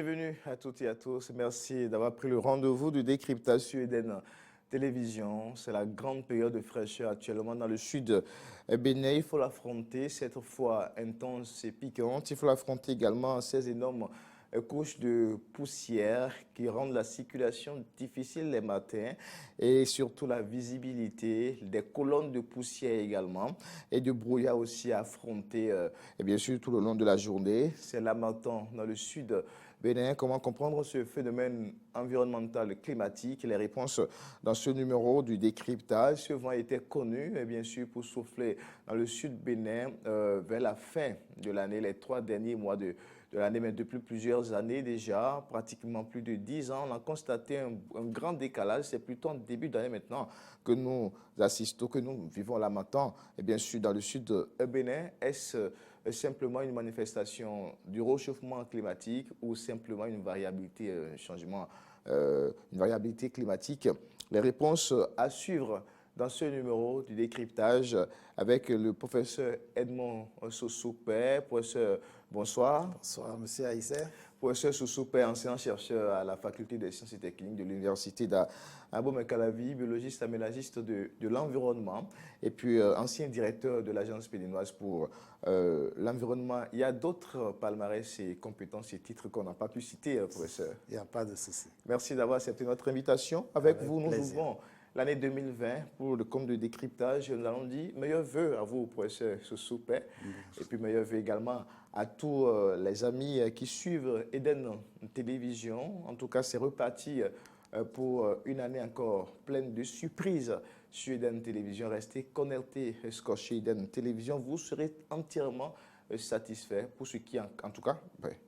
Bienvenue à toutes et à tous. Merci d'avoir pris le rendez-vous du décryptage sur Eden Télévision. C'est la grande période de fraîcheur actuellement dans le sud bénin. Il faut l'affronter, cette fois intense et piquante. Il faut l'affronter également ces énormes couches de poussière qui rendent la circulation difficile les matins et surtout la visibilité, des colonnes de poussière également et de brouillard aussi à affronter et bien sûr tout le long de la journée. C'est l'Harmattan dans le sud bénin. Comment comprendre ce phénomène environnemental climatique? Les réponses dans ce numéro du décryptage. Ce vent était connu et bien sûr pour souffler dans le sud bénin vers la fin de l'année, les 3 derniers mois de l'année, mais depuis plusieurs années déjà, pratiquement plus de 10 ans, on a constaté un grand décalage. C'est plutôt en début d'année maintenant que nous assistons, que nous vivons l'Harmattan. Et bien sûr, dans le sud bénin, est-ce simplement une manifestation du réchauffement climatique ou simplement une variabilité, une variabilité climatique? Les réponses à suivre dans ce numéro du décryptage avec le professeur Edmond Soussoupé. Professeur, bonsoir. Bonsoir, monsieur Aïssé. Professeur Soussoupé, enseignant-chercheur à la faculté des sciences et techniques de l'université d'Abomey-Calavi, biologiste aménagiste de l'environnement et puis ancien directeur de l'agence béninoise pour l'environnement. Il y a d'autres palmarès et compétences et titres qu'on n'a pas pu citer, professeur. Il n'y a pas de souci. Merci d'avoir accepté notre invitation. Avec vous, nous plaisir. ouvrons l'année 2020 pour le compte de décryptage. Nous allons dire meilleurs vœux à vous, professeur Soussoupé, et puis meilleurs vœux également à tous les amis qui suivent Eden Télévision. En tout cas, c'est reparti pour une année encore pleine de surprises sur Eden Télévision. Restez connectés, scotchés Eden Télévision. Vous serez entièrement satisfait pour ce qui, en tout cas,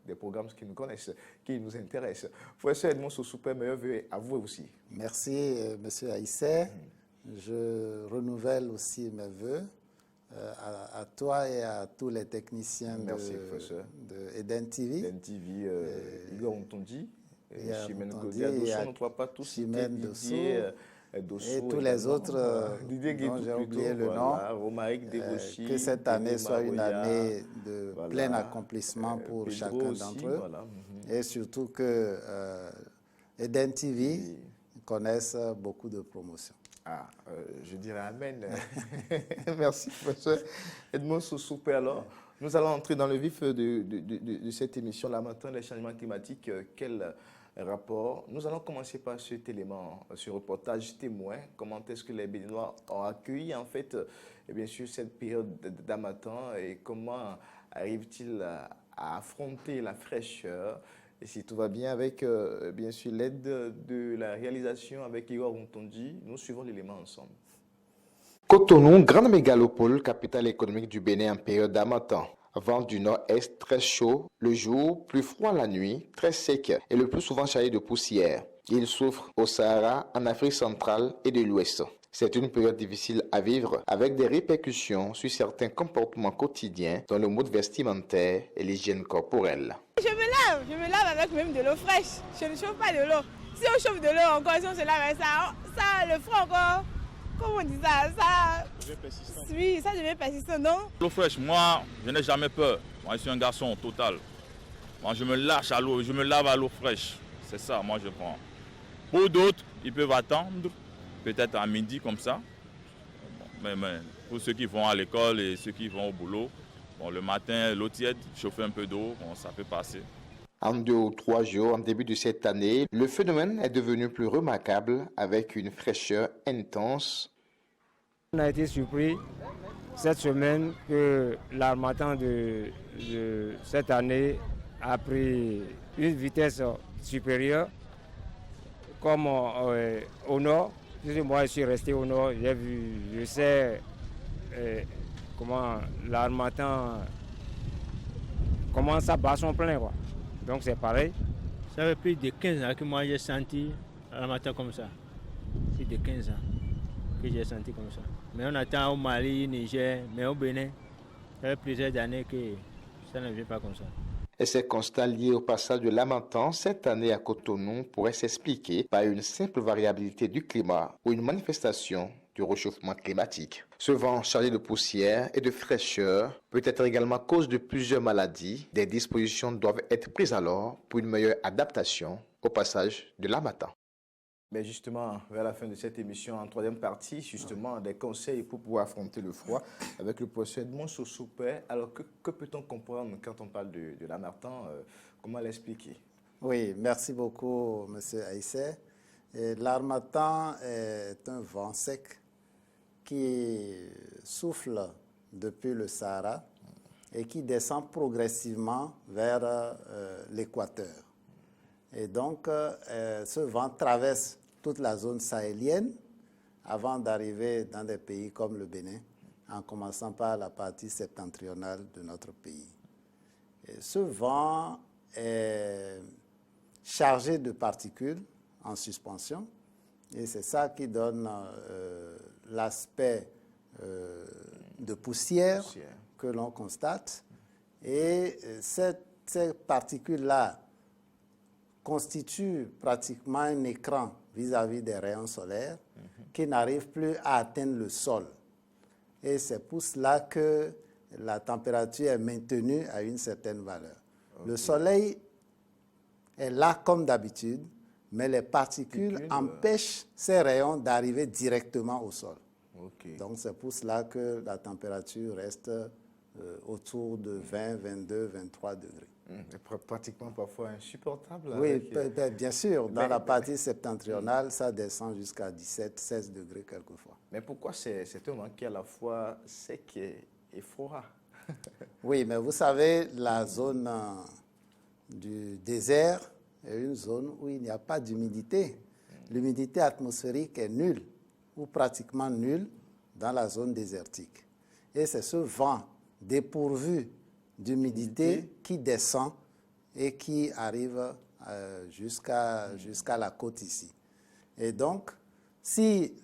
des programmes qui nous connaissent, qui nous intéressent. Professeur Edmond Soussoupé, meilleurs vœux à vous aussi. Merci, monsieur Aïssé. Je renouvelle aussi mes vœux à toi et à tous les techniciens de Eden TV. Eden TV, Igor Ntondi, Chimène Dossou, et tous les autres dont j'ai oublié le nom. Que cette année soit une année de plein accomplissement pour chacun d'entre eux. Et surtout que Eden TV connaisse beaucoup de promotions. Je dirais Amen. Merci, professeur Edmond Soussoupé. Alors, nous allons entrer dans le vif de cette émission, l'Harmattan, les changements climatiques. Quel rapport? Nous allons commencer par cet élément, ce reportage témoin. Comment est-ce que les Béninois ont accueilli, en fait, et bien sûr, cette période d'Harmattan et comment arrivent-ils à affronter la fraîcheur? Et si tout va bien avec, bien sûr, l'aide de la réalisation avec Igor Ntondi, nous suivons l'élément ensemble. Cotonou, grande mégalopole, capitale économique du Bénin en période d'Harmattan. Vent du nord-est très chaud le jour, plus froid la nuit, très sec et le plus souvent chargé de poussière. Il souffre au Sahara, en Afrique centrale et de l'Ouest. C'est une période difficile à vivre avec des répercussions sur certains comportements quotidiens dont le mode vestimentaire et l'hygiène corporelle. Je me lave avec même de l'eau fraîche. Je ne chauffe pas de l'eau. Si on chauffe de l'eau encore, si on se lave avec ça le froid encore, comment on dit ça devient persistant. Oui, ça devient persistant, non? L'eau fraîche, moi, je n'ai jamais peur. Moi, je suis un garçon total. Moi, je me lâche à l'eau, je me lave à l'eau fraîche. C'est ça, moi, je prends. Pour d'autres, ils peuvent attendre, peut-être à midi comme ça. Mais pour ceux qui vont à l'école et ceux qui vont au boulot, le matin, l'eau tiède, chauffer un peu d'eau, ça peut passer. En 2 ou 3 jours, en début de cette année, le phénomène est devenu plus remarquable avec une fraîcheur intense. On a été surpris cette semaine que l'harmattan de cette année a pris une vitesse supérieure. Comme au nord, moi je suis resté au nord, j'ai vu, je sais comment l'harmattan commence à battre son plein, quoi. Donc c'est pareil. Ça fait plus de 15 ans que moi j'ai senti l'harmattan comme ça. C'est de 15 ans que j'ai senti comme ça. Mais on attend au Mali, Niger, mais au Bénin, ça fait plusieurs années que ça ne vient pas comme ça. Et ces constats liés au passage de l'Harmattan cette année à Cotonou pourraient s'expliquer par une simple variabilité du climat ou une manifestation du réchauffement climatique. Ce vent chargé de poussière et de fraîcheur peut être également cause de plusieurs maladies. Des dispositions doivent être prises alors pour une meilleure adaptation au passage de l'harmattan. Mais justement, vers la fin de cette émission, en troisième partie, justement, des conseils pour pouvoir affronter le froid avec le professeur Edmond Sosoupé. Alors, que peut-on comprendre quand on parle de l'harmattan? Comment l'expliquer? Oui, merci beaucoup, M. Aïssé. L'harmattan est un vent sec qui souffle depuis le Sahara et qui descend progressivement vers l'équateur. Et donc, ce vent traverse toute la zone sahélienne avant d'arriver dans des pays comme le Bénin, en commençant par la partie septentrionale de notre pays. Et ce vent est chargé de particules en suspension et c'est ça qui donne l'aspect de poussière que l'on constate. Et ces particules-là constituent pratiquement un écran vis-à-vis des rayons solaires qui n'arrivent plus à atteindre le sol. Et c'est pour cela que la température est maintenue à une certaine valeur. Okay. Le soleil est là comme d'habitude, mais les particules empêchent ces rayons d'arriver directement au sol. Okay. Donc c'est pour cela que la température reste autour de 20, 22, 23 degrés. Pratiquement parfois insupportable. Oui, bien sûr. Dans la partie septentrionale, ça descend jusqu'à 17, 16 degrés quelquefois. Mais pourquoi c'est un vent qui est à la fois sec et froid? Oui, mais vous savez, la zone du désert est une zone où il n'y a pas d'humidité. L'humidité atmosphérique est nulle ou pratiquement nulle dans la zone désertique. Et c'est ce vent dépourvu d'humidité qui descend et qui arrive jusqu'à la côte ici. Et donc, si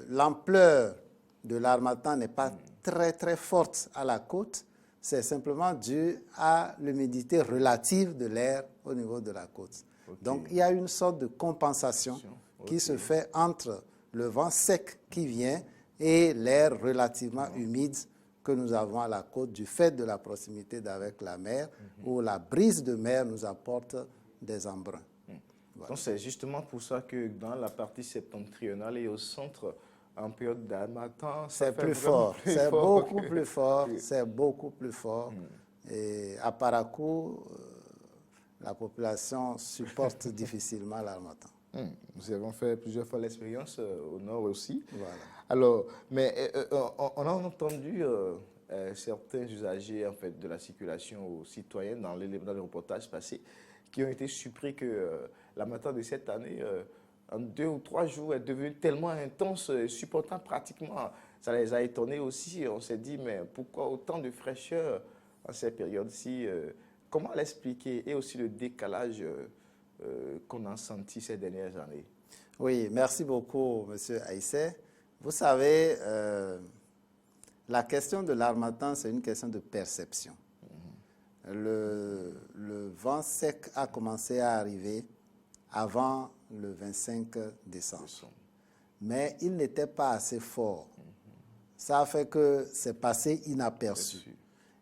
l'ampleur de l'harmattan n'est pas très très forte à la côte, c'est simplement dû à l'humidité relative de l'air au niveau de la côte. Okay. Donc, il y a une sorte de compensation qui se fait entre le vent sec qui vient et l'air relativement humide que nous avons à la côte du fait de la proximité avec la mer, où la brise de mer nous apporte des embruns. Voilà. Donc c'est justement pour ça que dans la partie septentrionale et au centre, en période d'harmattan, c'est plus fort. C'est beaucoup plus fort. C'est beaucoup plus fort. Et à Parakou, la population supporte difficilement l'harmattan. Nous avons fait plusieurs fois l'expérience au nord aussi. Voilà. Alors, mais on a entendu certains usagers en fait, de la circulation aux citoyens dans les reportages passés qui ont été surpris que l'harmattan de cette année, en 2 ou 3 jours, est devenu tellement intense, supportant pratiquement. Ça les a étonnés aussi. On s'est dit, mais pourquoi autant de fraîcheur en cette période-ci? Comment l'expliquer? Et aussi le décalage qu'on a senti ces dernières années. Oui, merci beaucoup, M. Aïssé. Vous savez, la question de l'harmattan, c'est une question de perception. Le vent sec a commencé à arriver avant le 25 décembre. Mais il n'était pas assez fort. Ça a fait que c'est passé inaperçu.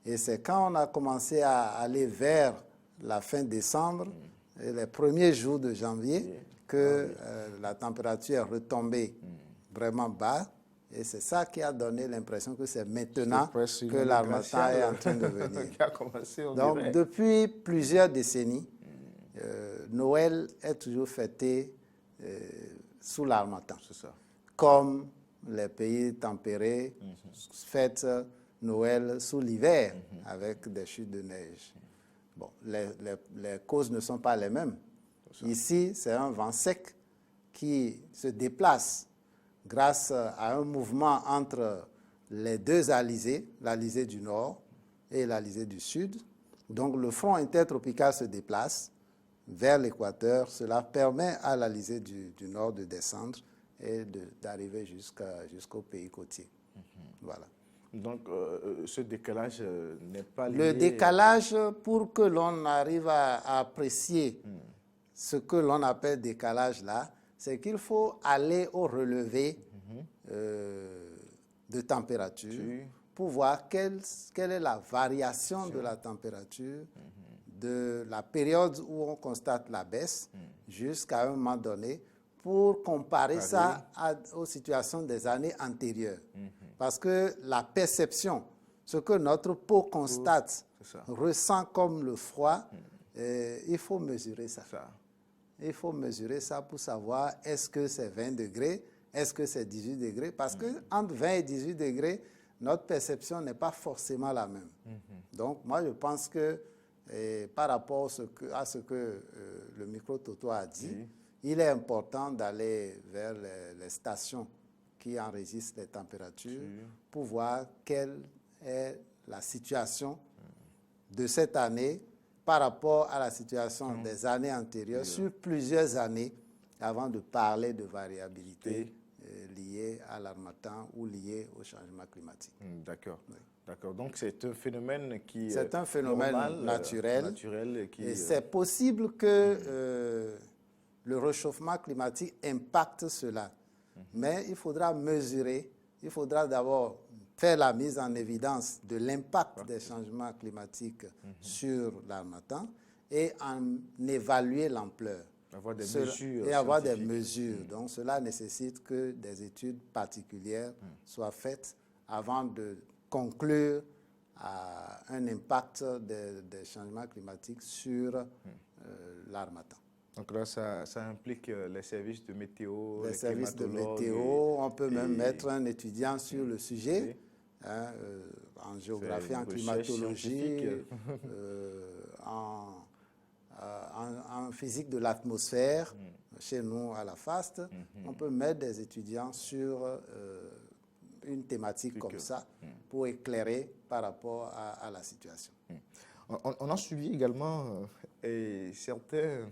Et c'est quand on a commencé à aller vers la fin décembre, et les premiers jours de janvier, que la température est retombée vraiment bas. Et c'est ça qui a donné l'impression que c'est maintenant que l'harmattan est en train de venir. Donc, depuis plusieurs décennies, Noël est toujours fêté sous l'harmattan. Comme les pays tempérés fêtent Noël sous l'hiver avec des chutes de neige. Bon, les causes ne sont pas les mêmes. Ici, c'est un vent sec qui se déplace grâce à un mouvement entre les deux alizés, l'alizé du nord et l'alizé du sud. Donc, le front intertropical se déplace vers l'équateur. Cela permet à l'alizé du nord de descendre et d'arriver jusqu'au pays côtier. Voilà. Donc, ce décalage n'est pas lié... Le décalage, pour que l'on arrive à apprécier ce que l'on appelle décalage là, c'est qu'il faut aller au relevé de température pour voir quelle est la variation de la température de la période où on constate la baisse jusqu'à un moment donné pour comparer ça aux situations des années antérieures. Parce que la perception, ce que notre peau constate, ressent comme le froid, il faut mesurer ça. Il faut mesurer ça pour savoir est-ce que c'est 20 degrés, est-ce que c'est 18 degrés. Parce que entre 20 et 18 degrés, notre perception n'est pas forcément la même. Donc, moi, je pense que par rapport à ce que le micro-toto a dit, il est important d'aller vers les stations qui enregistrent les températures pour voir quelle est la situation de cette année par rapport à la situation des années antérieures sur plusieurs années avant de parler de variabilité liée à l'harmattan ou liée au changement climatique. D'accord. Oui. D'accord. Donc, c'est un phénomène qui c'est un phénomène normal, naturel qui, et c'est possible que le réchauffement climatique impacte cela. Mais il faudra mesurer, il faudra d'abord faire la mise en évidence de l'impact des changements climatiques sur l'harmattan et en évaluer l'ampleur. Avoir des mesures. Et avoir des mesures. Donc, cela nécessite que des études particulières soient faites avant de conclure à un impact des changements climatiques sur l'harmattan. Donc là, ça implique les services de météo, les services de météo. On peut même mettre un étudiant sur le sujet, en géographie, en climatologie, en physique de l'atmosphère, chez nous à la FAST. On peut mettre des étudiants sur une thématique comme ça pour éclairer par rapport à la situation. On a suivi également certains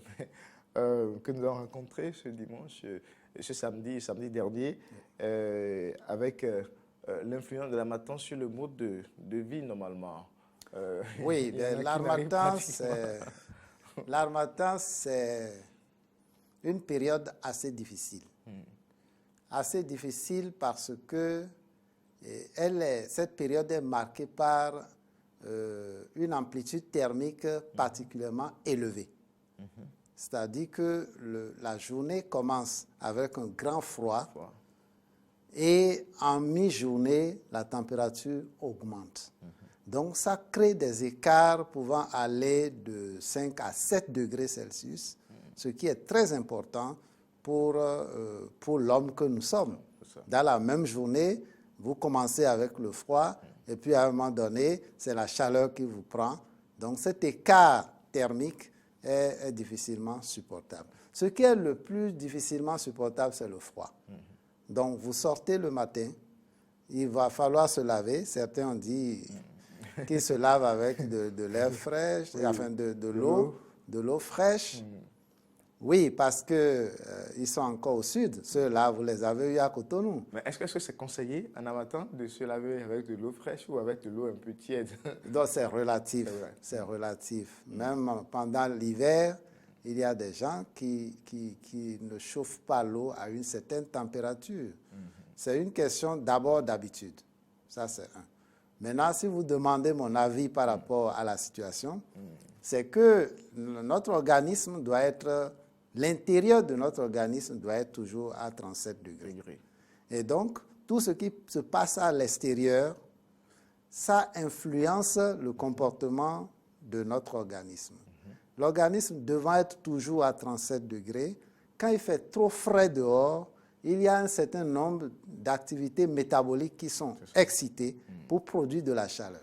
que nous avons rencontrés ce samedi dernier avec l'influence de l'harmattan sur le mode de vie normalement. Oui, l'harmattan, c'est une période assez difficile. Assez difficile parce que cette période est marquée par une amplitude thermique particulièrement élevée. C'est-à-dire que la journée commence avec un grand froid et en mi-journée, la température augmente. Donc, ça crée des écarts pouvant aller de 5 à 7 degrés Celsius, ce qui est très important pour l'homme que nous sommes. Dans la même journée, vous commencez avec le froid et puis à un moment donné, c'est la chaleur qui vous prend. Donc, cet écart thermique est difficilement supportable. Ce qui est le plus difficilement supportable, c'est le froid. Donc, vous sortez le matin, il va falloir se laver. Certains ont dit qu'ils se lavent avec de l'air frais, enfin de l'eau fraîche. Oui, parce qu'ils sont encore au sud. Ceux-là, vous les avez eu à Cotonou. Mais est-ce que c'est conseillé en harmattan de se laver avec de l'eau fraîche ou avec de l'eau un peu tiède? Donc, c'est relatif. C'est relatif. Même pendant l'hiver, il y a des gens qui ne chauffent pas l'eau à une certaine température. C'est une question d'abord d'habitude. Ça, c'est un. Maintenant, si vous demandez mon avis par rapport à la situation, c'est que notre organisme doit être... L'intérieur de notre organisme doit être toujours à 37 degrés. Et donc, tout ce qui se passe à l'extérieur, ça influence le comportement de notre organisme. L'organisme devant être toujours à 37 degrés, quand il fait trop frais dehors, il y a un certain nombre d'activités métaboliques qui sont excitées pour produire de la chaleur.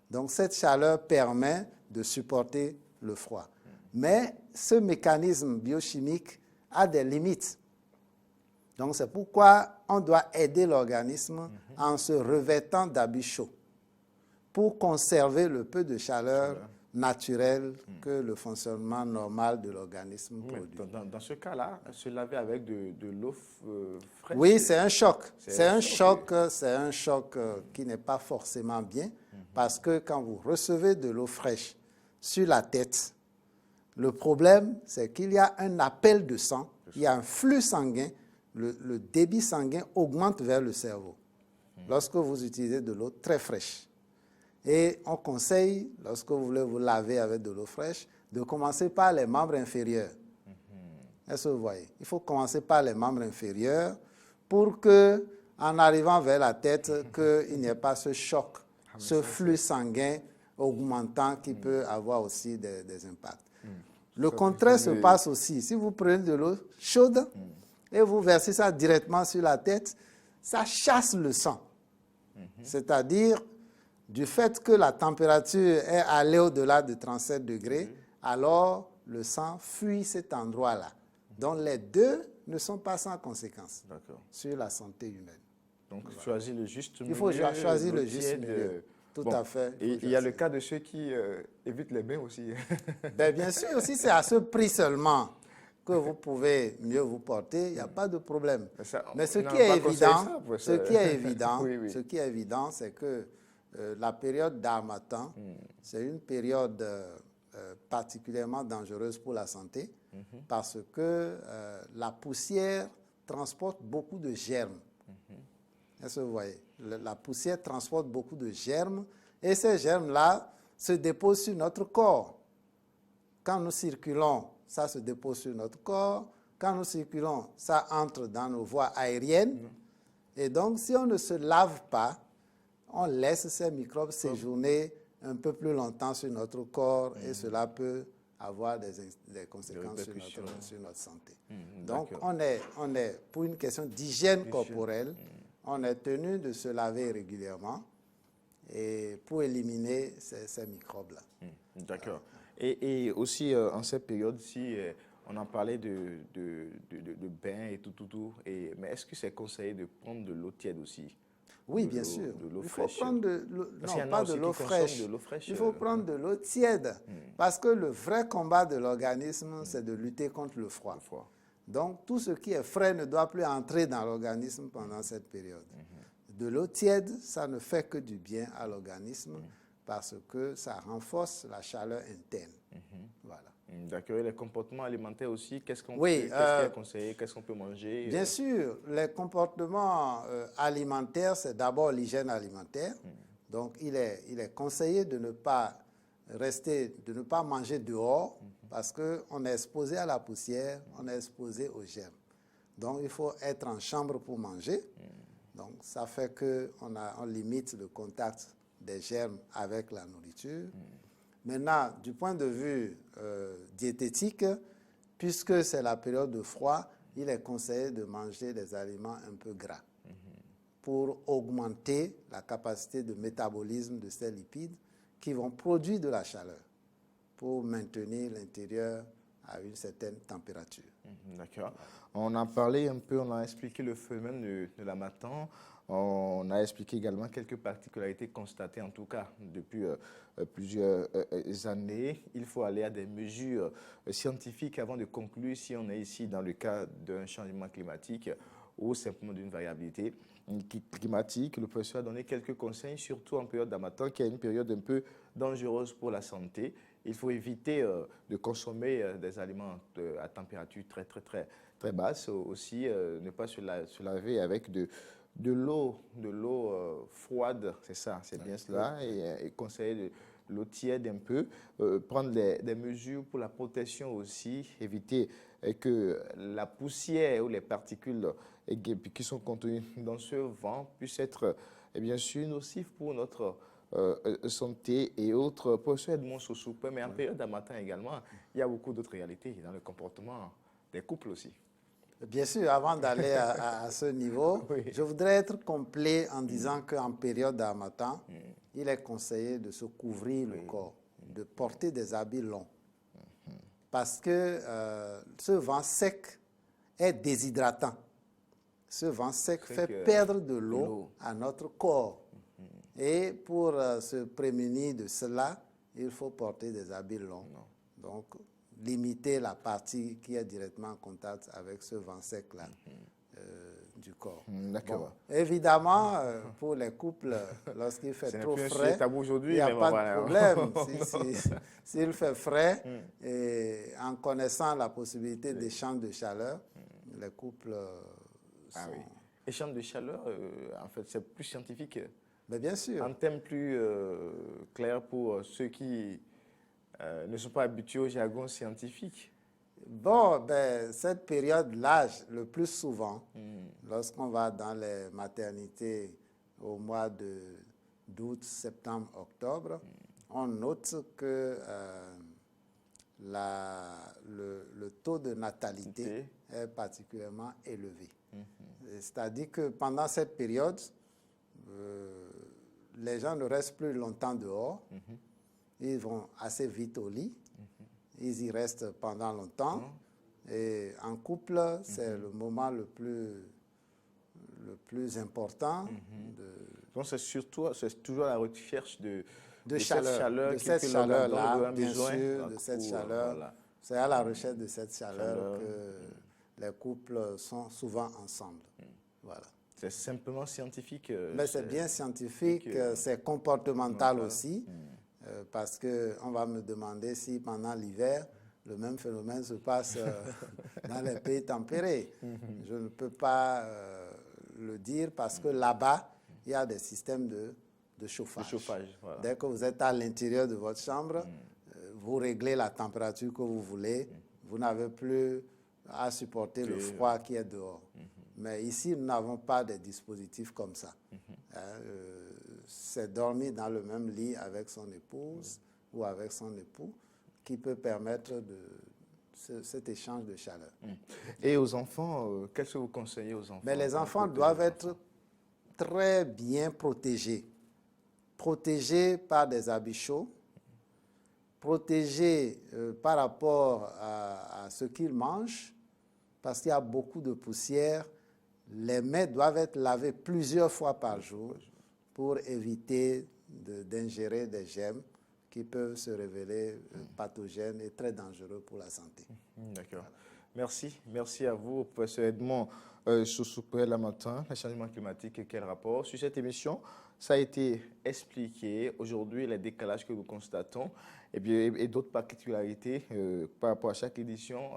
Donc, cette chaleur permet de supporter le froid. Mais ce mécanisme biochimique a des limites. Donc, c'est pourquoi on doit aider l'organisme en se revêtant d'habits chauds pour conserver le peu de chaleur naturelle que le fonctionnement normal de l'organisme produit. Dans ce cas-là, se laver avec de l'eau fraîche... Oui, c'est un choc. C'est un choc qui n'est pas forcément bien parce que quand vous recevez de l'eau fraîche sur la tête, le problème, c'est qu'il y a un appel de sang, il y a un flux sanguin le débit sanguin augmente vers le cerveau lorsque vous utilisez de l'eau très fraîche. Et on conseille, lorsque vous voulez vous laver avec de l'eau fraîche, de commencer par les membres inférieurs. Est-ce que vous voyez? Il faut commencer par les membres inférieurs pour que, en arrivant vers la tête, qu'il n'y ait pas ce choc, ce flux sanguin augmentant qui peut avoir aussi des impacts. Le contraire se passe aussi. Si vous prenez de l'eau chaude et vous versez ça directement sur la tête, ça chasse le sang. C'est-à-dire, du fait que la température est allée au-delà de 37 degrés, alors le sang fuit cet endroit-là. Donc les deux ne sont pas sans conséquence sur la santé humaine. Donc choisir le juste milieu. Il faut choisir le juste milieu. Tout à fait. Et il y a le cas de ceux qui évitent les bains aussi. Bien sûr, aussi c'est à ce prix seulement que vous pouvez mieux vous porter, il n'y a pas de problème. Mais ce qui est évident, c'est que la période d'harmattan, c'est une période particulièrement dangereuse pour la santé parce que la poussière transporte beaucoup de germes. Est-ce que vous voyez? La poussière transporte beaucoup de germes et ces germes-là se déposent sur notre corps. Quand nous circulons, ça se dépose sur notre corps. Quand nous circulons, ça entre dans nos voies aériennes. Et donc, si on ne se lave pas, on laisse ces microbes séjourner un peu plus longtemps sur notre corps et cela peut avoir des conséquences sur notre santé. Donc, on est, pour une question d'hygiène corporelle, on est tenu de se laver régulièrement et pour éliminer ces microbes-là. D'accord. Et aussi, en cette période-ci, on en parlait de bain et tout. Mais est-ce que c'est conseillé de prendre de l'eau tiède aussi? Oui, bien sûr. De l'eau fraîche. Il faut prendre de l'eau, non, pas de l'eau fraîche. Il faut prendre de l'eau tiède. Parce que le vrai combat de l'organisme, c'est de lutter contre le froid. Donc, tout ce qui est frais ne doit plus entrer dans l'organisme pendant cette période. De l'eau tiède, ça ne fait que du bien à l'organisme parce que ça renforce la chaleur interne. Voilà. D'accord. Et les comportements alimentaires aussi, qu'est-ce qui est conseillé, qu'est-ce qu'on peut manger? Bien sûr, les comportements alimentaires, c'est d'abord l'hygiène alimentaire. Donc, il est conseillé de ne pas manger dehors parce qu'on est exposé à la poussière, on est exposé aux germes. Donc, il faut être en chambre pour manger. Donc, ça fait qu'on limite le contact des germes avec la nourriture. Maintenant, du point de vue diététique, puisque c'est la période de froid, il est conseillé de manger des aliments un peu gras pour augmenter la capacité de métabolisme de ces lipides qui vont produire de la chaleur pour maintenir l'intérieur à une certaine température. D'accord. On a parlé un peu, on a expliqué le phénomène de l'harmattan. On a expliqué également quelques particularités constatées, en tout cas, depuis plusieurs années. Il faut aller à des mesures scientifiques avant de conclure si on est ici dans le cas d'un changement climatique ou simplement d'une variabilité climatique. Le professeur a donné quelques conseils, surtout en période d'harmattan, qui est une période un peu dangereuse pour la santé. Il faut éviter de consommer des aliments à température très basse. Aussi, ne pas se laver avec de l'eau froide, c'est ça, c'est bien cela, et conseiller de l'eau tiède un peu, prendre des mesures pour la protection aussi, éviter que la poussière ou les particules qui sont contenues dans ce vent puissent être bien sûr nocifs pour notre santé et autres. Professeur Edmond Sossou, mais en période d'harmattan également, il y a beaucoup d'autres réalités dans le comportement des couples aussi. Bien sûr, avant d'aller à ce niveau, je voudrais être complet en disant qu'en période d'harmattan, il est conseillé de se couvrir le corps, de porter des habits longs. Parce que ce vent sec est déshydratant. Ce vent sec fait perdre de l'eau à notre corps. Et pour se prémunir de cela, il faut porter des habits longs. Donc, limiter la partie qui est directement en contact avec ce vent sec-là du corps. D'accord. Bon, évidemment, pour les couples, lorsqu'il fait trop frais, il n'y a pas de problème. S'il fait frais, et en connaissant la possibilité d'échange de chaleur, les couples Ah oui. Et chambre de chaleur, en fait, c'est plus scientifique. Mais bien sûr. En termes plus clairs pour ceux qui ne sont pas habitués au jargon scientifique. Bon, ben, cette période-là, le plus souvent, lorsqu'on va dans les maternités au mois d'août, septembre, octobre, on note que le taux de natalité est particulièrement élevé. C'est-à-dire que pendant cette période, les gens ne restent plus longtemps dehors, ils vont assez vite au lit, ils y restent pendant longtemps, et en couple, c'est le moment le plus important. Donc c'est toujours la recherche de cette chaleur-là, bien sûr, de cette chaleur. Voilà. C'est à la recherche de cette chaleur que les couples sont souvent ensemble. Voilà. C'est simplement scientifique. Mais c'est bien scientifique, c'est comportemental aussi, parce qu'on va me demander si pendant l'hiver, le même phénomène se passe dans les pays tempérés. Je ne peux pas le dire parce que là-bas, il y a des systèmes de chauffage. Voilà. Dès que vous êtes à l'intérieur de votre chambre, vous réglez la température que vous voulez. Vous n'avez plus à supporter le froid qui est dehors. Mais ici, nous n'avons pas de dispositifs comme ça. C'est dormir dans le même lit avec son épouse ou avec son époux qui peut permettre cet échange de chaleur. Et aux enfants, qu'est-ce que vous conseillez aux enfants? Mais les enfants doivent être très bien protégés. Protégés par des habits chauds, protégés par rapport à ce qu'ils mangent, parce qu'il y a beaucoup de poussière. Les mains doivent être lavées plusieurs fois par jour pour éviter d'ingérer des germes qui peuvent se révéler pathogènes et très dangereux pour la santé. D'accord. Merci. Merci à vous, professeur Edmond Soussoupé-Lamentin, le changement climatique et quel rapport. Sur cette émission, ça a été expliqué. Aujourd'hui, les décalages que nous constatons et d'autres particularités par rapport à chaque édition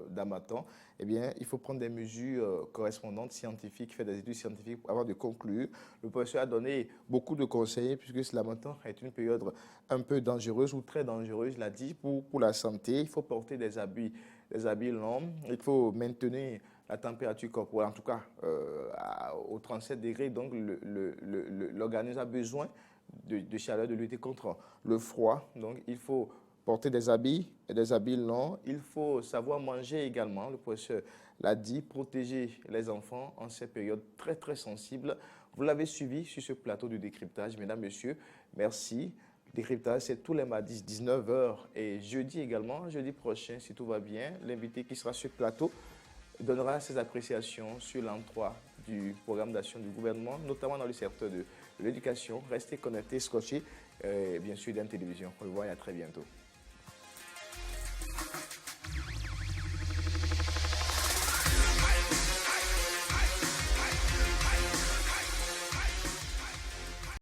d'Harmattan, il faut prendre des mesures correspondantes scientifiques, faire des études scientifiques avant de conclure. Le professeur a donné beaucoup de conseils puisque l'Harmattan est une période un peu dangereuse ou très dangereuse, il l'a dit, pour la santé. Il faut porter des habits longs, il faut maintenir la température corporelle, en tout cas au 37 degrés. Donc, l'organisme a besoin de chaleur, de lutter contre le froid. Donc, il faut porter des habits longs. Il faut savoir manger également. Le professeur l'a dit, protéger les enfants en ces périodes très, très sensibles. Vous l'avez suivi sur ce plateau de décryptage. Mesdames, Messieurs, merci. Le décryptage, c'est tous les mardis, 19h et jeudi également. Jeudi prochain, si tout va bien, l'invité qui sera sur ce plateau donnera ses appréciations sur l'entroi du programme d'action du gouvernement, notamment dans le secteur de l'éducation. Restez connectés, scotchés, bien sûr, dans la télévision. On le voit et à très bientôt.